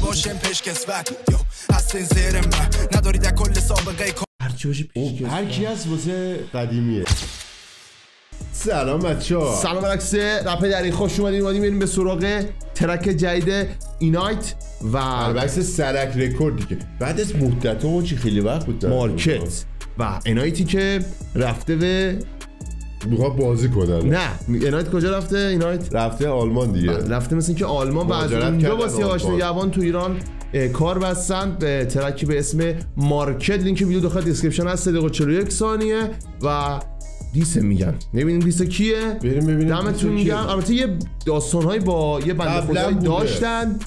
نباشم پشکسور هستین زیر من نداری در کل سابقه هرچی باشه پیش هر کی هست واسه قدیمیه. سلام بچه‌ها. سلام عکس رپ دری خوش اومدین. بریم به سراغ ترک جدید اینایت و عکس سرک رکورد دیگه. بعد از مدت‌ها چی خیلی وقت بود مارکت و اینایتی که رفته به میخواد بازی کنن. نه اینایت کجا رفته؟ اینایت رفته آلمان دیگه. رفته مثل اینکه آلمان و از اونجا واسه آشنایان تو ایران کار بستن به ترکی به اسم مارکت. لینک ویدیو داخل دیسکریپشن هست. 3 دقیقه 41 ثانیه و دیسه میگن. ببینیم دیسه کیه؟ بریم ببینیم. دمتون میگم. البته یه داستان‌هایی با یه بنده خدایی داشتن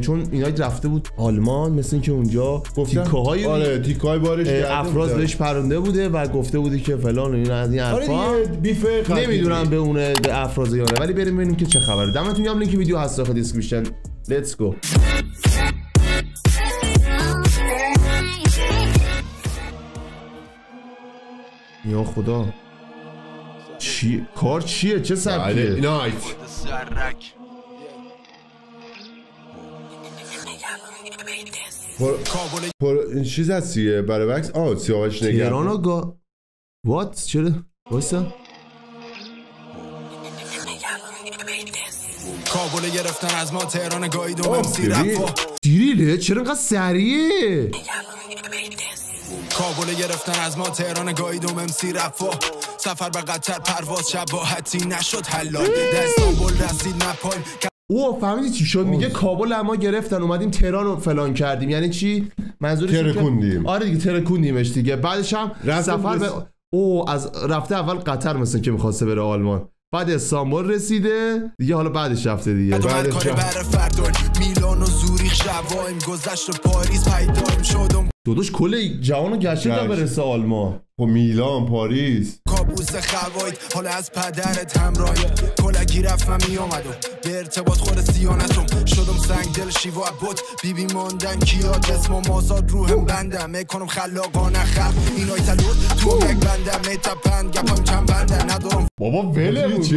چون اینایت رفته بود آلمان مثل اینکه اونجا تیکه‌های آره تیکه‌های بارش افراز بهش پرونده بوده و گفته بودی که فلان و این از این حرفا. آره بیف نمیدونم به اون به افراز یا نه ولی بریم ببینیم که چه خبره. دمتون میگم. لینک ویدیو هست داخل دیسکریپشن. لیتس گو. یا خدا چی کار چیه؟ چه سبکیه؟ اینایت این چیز هستیه برای وکس سیاوش نگرد تهران گا وات چرا؟ وایسا کابل گرفتن از ما تهران گایید و ممسی رفا دیریله چرا اینقدر سریعه؟ کابل گرفتن از ما تهران گایید و ممسی رفا سفر به قطر پرواز شباهتی نشد حلال در استانبول رسید نپال. او فهمیدی چی شد؟ میگه کابل اما گرفتن اومدیم تهران رو فلان کردیم. یعنی چی؟ منظورش ترکوندیم. آره دیگه ترکوندیمش دیگه. بعدش هم سفر به از رفته اول قطر مثلا که می‌خواسته بره آلمان بعد استانبول رسیده دیگه. حالا بعدش رفته دیگه. بعدش میلان و زوریخ شوایم گذشت پاریس پیدایم شدم. داداش کل جهانو گشته تا برسه آلمان. خب میلان پاریس کابوس خوایت حالا از پدرت همراهی کلکی رفتم میامد و به ارتباط خود سیانتم شدم سنگ دل شیوا بود بیبی ماندن کیاد اسم و مازاد روحم بندم میکنم خلاقانه خلق اینای تلور تو یک بندم میتپند گپم چند بندم ندارم بابا وله بود.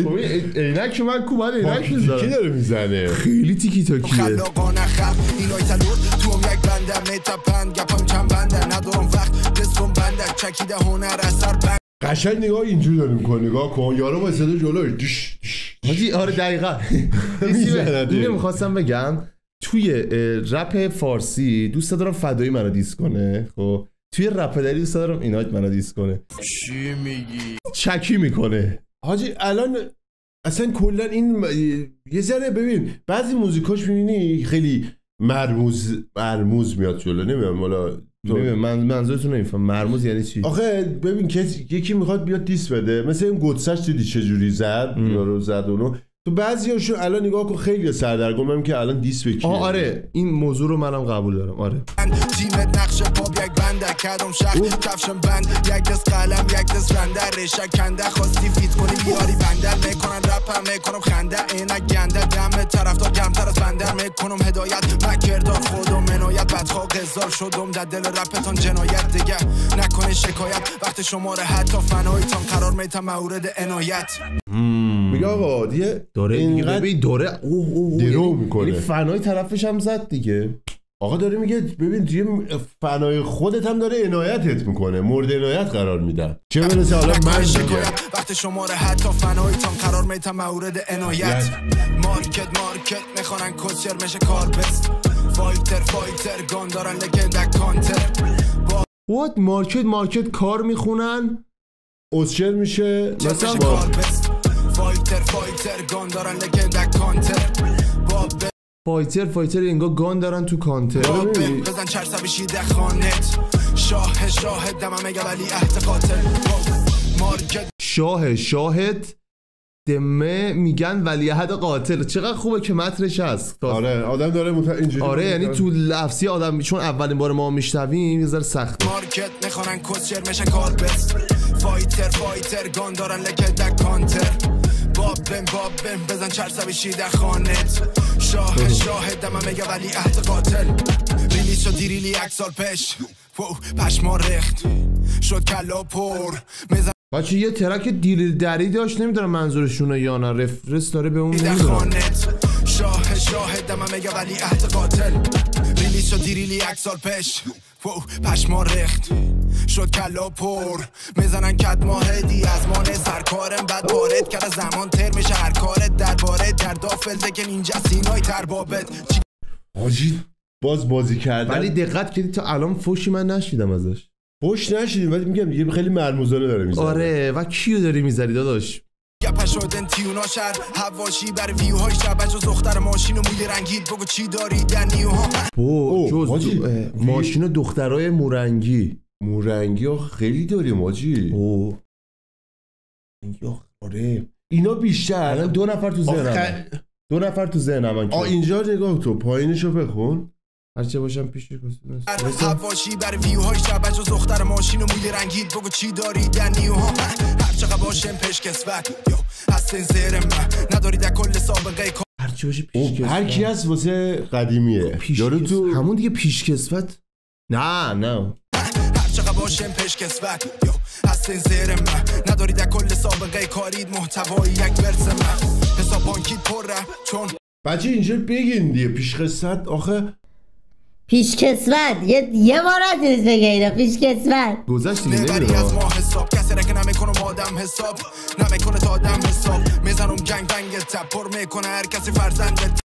اینک من کوبان اینک میزنه. کی داره میزنه؟ خیلی تیکی تاکیه. خلاقانه خلق اینای تلور تو یک بندم میتپند گپم چند بندم ندارم وقت دستم بندم چکیده هنر اثر بند. قشنگ نگاه اینجوری داره میکنه. نگاه کن یارو با صدا جلوش حاجی. آره دقیقاً اینو میخواستم بگم. توی رپ فارسی دوست دارم فدایی منو دیس کنه. خب توی رپ دری دوست دارم اینایت منو دیس کنه. چی میگی؟ چکی میکنه حاجی. الان اصلا کلا این یه ذره ببین بعضی موزیکاش میبینی خیلی مرموز میاد جلو. نمیدونم والا من منظورتون نمیفهم مرموز یعنی چی؟ آخه ببین یکی میخواد بیاد دیس بده مثل این گدسش دیدی چجوری زد یارو زد اونو. تو بعضیاشون الان نگاه کن خیلی سردرگمم که الان دیس بکی. آره این موضوع رو منم قبول دارم. آره تیمت نقشه پاپ یک بنده کردم شخ کفشم بند یک دست قلم یک دست رنده ریشه کنده خواستی فیت کنی بیاری بندر میکنن رپم میکنم خنده اینک گنده دم طرفدار کمتر از بندر میکنم هدایت مکردار خودم منایت بدخواه قزار شدم در دل رپتان جنایت دیگه نکنه شکایت وقت شماره حتی فنایتان قرار میتم مورد عنایت. میگه آقا دیگه داره اینقدر داره درو میکنه. یعنی فنای طرفش هم زد دیگه. آقا داره میگه ببین توی فنای خودت هم داره عنایتت میکنه. مورد عنایت قرار میدن. چه برسه حالا من وقت شماره حتی فنایتان قرار میتم مورد عنایت. مارکت میخوانن کسیر میشه کار بست فایتر گان دارن لگند کانتر. وات مارکت کار میخونن اوسچر میشه مثلا فایتر گان دارن لگند کانتر. فایتر انگار گان دارن تو کانتر. بزن چرسا بشیده خانت شاه دمم میگه ولی عهد قاتل. مارکت شاهد دمه میگن ولی عهد قاتل. چقدر خوبه که متنش هست. آره آدم داره اینجوری. آره یعنی تو لفظی آدم چون اولین بار ما میشنویم یه ذره سخته. مارکت میخوانن کسچر میشه کار بس فایتر گان دارن لگند کانتر. بابن بزن چرسا بشیده خانت شاه دمم میگه ولی عهد قاتل. ریلیز شد دیریلی 1 سال پیش پشما رخت شد کلا پر میزن. بچه یه ترک دیل دری داشت نمیدونم منظورشونه یا نه رفرنس داره به اون نمیدونم. شاه دمم میگه ولی عهد قاتل. شد دیریلی 1 سال پیش پشما ریخت شد کلا پر میزنن کت ماهدی از مانه سرکارم بعد وارد کرد زمان تر میشه هر کارت درباره دردافل که اینجا سینای تربابت حاجی باز بازی کردن. ولی دقت کردی تا الان فوشی من نشیدم ازش. فوش نشیدیم ولی میگم یه خیلی مرموزانه داره میزنه. آره و کیو داری میذاری داداش؟ گپا شدن تیونا شهر حواشی بر ویوهای شب جز دختر ماشین و موی رنگید بگو چی داری در نیوها جز ماشین و دخترای مورنگی ها خیلی داریم حاجی. آره اینا بیشتر الان 2 نفر تو ذهنم 2 نفر تو ذهنم اینجا نگاه تو پایینشو بخون هرچه باشم پیش کسونه حواشی بر ویوهای شب جز دختر ماشین و موی رنگید بگو چی داری در نیوها هرچه باشم پیش کسوت هستین زیر من نداری در کل سابقه هرچی باشه پیش کسوت هر کی هست واسه قدیمیه یارو تو همون دیگه پیش کسوت نه هرچه باشم پیش کسوت هستین زیر من نداری در کل سابقه کارید محتوای یک ورس من حساب بانکیت پره چون بچه اینجا بگین دیگه پیش کسوت آخه پیش کسوت یه بار نتونست بگه اینا پیش کسوت گذشت دیگه نبری از ما حساب کسی رکه نمیکنم آدم حساب نمیکنه تا آدم حساب میزنم گنگ بنگ تب پر میکنه هر کسی فرزندت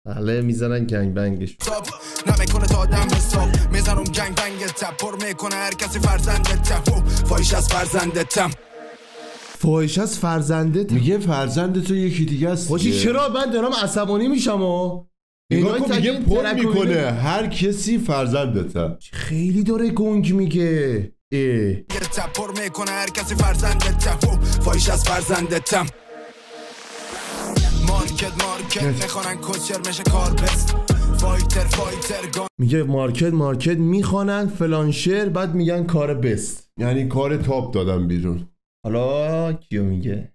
بله میزنن گنگ بنگش نمیکنه تا آدم حساب میزنم گنگ بنگ تب پر میکنه هر کسی فرزندت فایش از فرزندتم فایش از فرزندت میگه فرزندت تو یکی دیگه است. خوشی چرا من دارم عصبانی میشم اینا که میگه پر میکنه هر کسی فرزندته. خیلی داره گنگ میگه پر میکنه هر کسی فرزندته فایش از فرزندتم مارکت میخوانن کسچر میشه کار بست فایتر میگه مارکت میخوانن فلان شعر بعد میگن کار بست یعنی کار تاپ دادن بیرون. حالا کیو میگه؟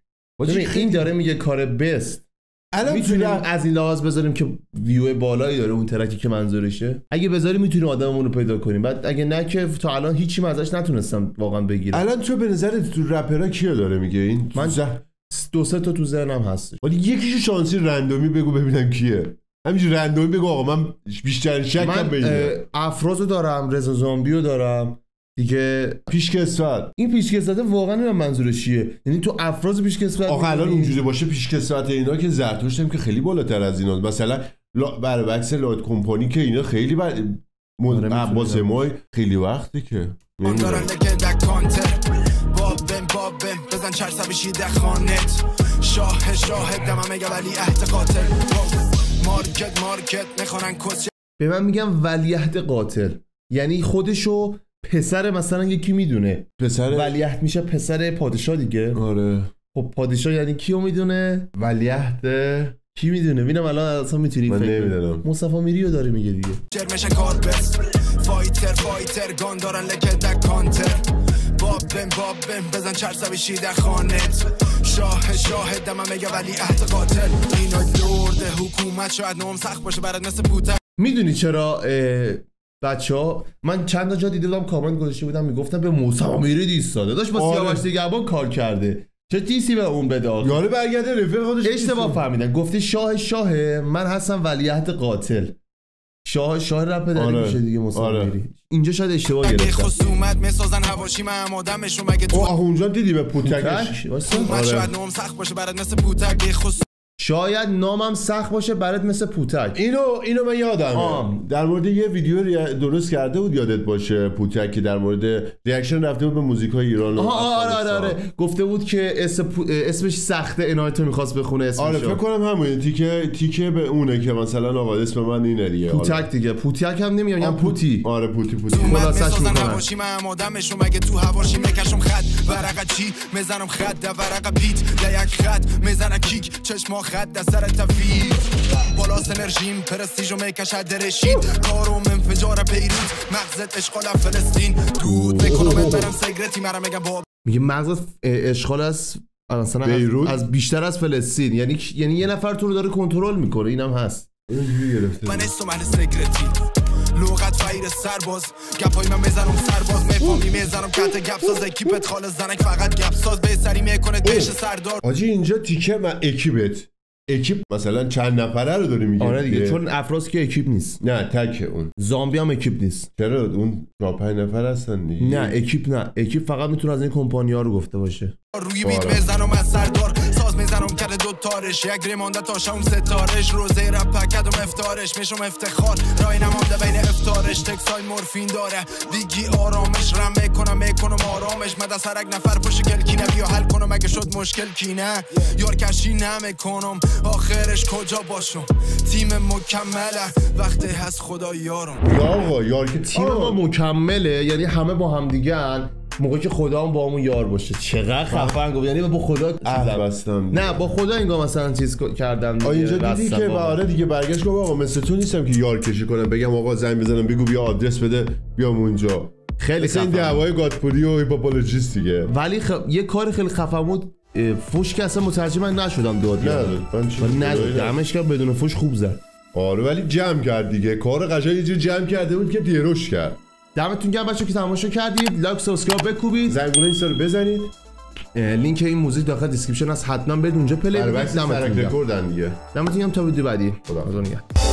این داره میگه کار بست. الان میتونیم از این لحاظ بذاریم که ویو بالایی داره اون ترکی که منظورشه. اگه بذاریم میتونیم آدممون رو پیدا کنیم. بعد اگه نه که تا الان هیچی ازش نتونستم واقعا بگیرم. الان تو به نظرت تو رپرها کیو داره میگه این؟ من 2-3 تا تو ذهنم هست. ولی یکیشو شانسی رندومی بگو ببینم کیه. همینجوری رندومی بگو آقا من بیشتر شکم به اینه. افرازو دارم، رضا زامبیو دارم. دیگه پیشکسوت. این پیشکسوت واقعا نمیدونم منظورش چیه. یعنی تو افراز پیشکسوت آخه الان اونجوری باشه پیشکسوت اینا که زرتشت هم که خیلی بالاتر از اینا. مثلا برعکس لایت کمپانی که اینا خیلی عباس مای خیلی وقتی که بابم بزن چرسا بشی دخانت شاه دمم میگه ولی عهد قاتل مارکت میخوانن کس به من میگم ولیعهد قاتل یعنی خودشو پسر مثلا یکی میدونه پسر ولیعهد میشه پسر پادشاه دیگه. آره خب پادشاه یعنی کیو میدونه؟ ولیعهد کی میدونه؟ ببینم الان اصلا میتونی من نمیدونم. مصطفی میریو داره میگه دیگه جرمش کار بست فایتر گان دارن لکه دک کانتر بابم بزن چرسا بشی در خانت شاه دمم میگه ولی عهد قاتل اینا لرد حکومت شاید نام سخت باشه برات مثل پوتک. میدونی چرا بچه‌ها من چند تا جا دیدم کامنت گذاشته بودم میگفتن به مصطفی میری دیستاده داشت با سیاوش نگهبان کار کرده چه تیسی به اون بده آخه یاره برگرده رفیق خودش اشتباه فهمیدن گفتی شاه من هستم ولیعهد قاتل شاه رپ داری میشه دیگه مصطفی میری اینجا شاید اشتباه گرفتم خصومت میسازن حواشی من آدمشون مگه تو اونجا دیدی به پوتکش شاید نام سخت باشه برات مثل پوتک شاید نامم سخت باشه برات مثل پوتک. اینو من یادمه در مورد یه ویدیو درست کرده بود یادت باشه پوتک که در مورد ریاکشن رفته بود به موزیکای ایران. آره گفته بود که اسمش سخته عنایتو می‌خواست بخونه اسمش. آره فکر کنم همون تیکه به اونه که مثلا آقا اسم من اینه دیگه پوتک دیگه پوتک هم نمیگم پوتی. آره پوتی خلاصش میکنن هواشی من آدمشون مگه تو هواشی میکشم خط ورقه چی میزنم خط در ورقه بیت یک خط میزنه کیک چشما خط در سر تفیر بالاست انرژیم پرستیجو میکشه درشید کارم انفجار بیروت مغزت اشغال فلسطین دود میکنم برم سیگرتی مرا میگم باب میگه مغزت اشغال از مثلا از بیشتر از فلسطین یعنی یه نفر تو رو داره کنترل میکنه اینم هست. من استم اهل سیگرتی لغت فایر سرباز گپای من میزنم سرباز میفهمی میزنم کت گپساز اکیپت خالص زنک فقط گپساز به سری میکنه دیش سردار آجی اینجا تیکه من اکیپت اکیپ مثلا چند نفره رو داری میگی؟ آره دیگه، چون افراس که اکیپ نیست. نه تکه اون. زامبی هم اکیپ نیست. چرا اون 4-5 نفر هستن دیگه. نه اکیپ نه، اکیپ فقط میتونه از این کمپانی‌ها رو گفته باشه. روی بیت میزنم از سردار ساز میزنم کرده دو تارش یک ریمانده تا شام ستارش روزه رپ پکدم افتارش میشم افتخار رای نمانده بین افتارش تکسای مورفین داره دیگی آرامش رم میکنم آرامش مد از هر یک نفر پشت کلکینه بیا حل کنم اگه شد مشکل کینه یار کشی نمیکنم آخرش کجا باشم تیم مکمله وقتی هست خدا یارم. آقا یار که تیم ما مکمله یعنی همه با هم دیگه‌ان موقعی که خدا هم با همون یار باشه. چقدر خفن گفت، یعنی با خدا بستم. نه با خدا اینگاه مثلا چیز کردم دیگه. اینجا دیدی که آره دیگه برگشت گفت آقا مثل تو نیستم که یار کشی کنم بگم آقا زنگ بزنم بگو بیا آدرس بده بیام اونجا. خیلی خفن این دعوای گادپوری و هیپاپولوژیست دیگه. ولی یه کار خیلی خفن بود، فوش که اصلا مترجم من نشدم داد نه دمش که بدون فوش خوب زد. آره ولی جمع کرد دیگه، کار قشنگ یه جوری جمع کرده بود که دیروش کرد. دمتون گرم بچه‌ها که تماشا کردید، لایک سابسکرایب بکوبید، زنگوله اینستا رو بزنید، لینک این موزیک داخل دیسکریپشن هست حتما برید اونجا پلی کنید. دمتون گرم. دمتون گرم تا ویدیو بعدی. خدا نگهدار.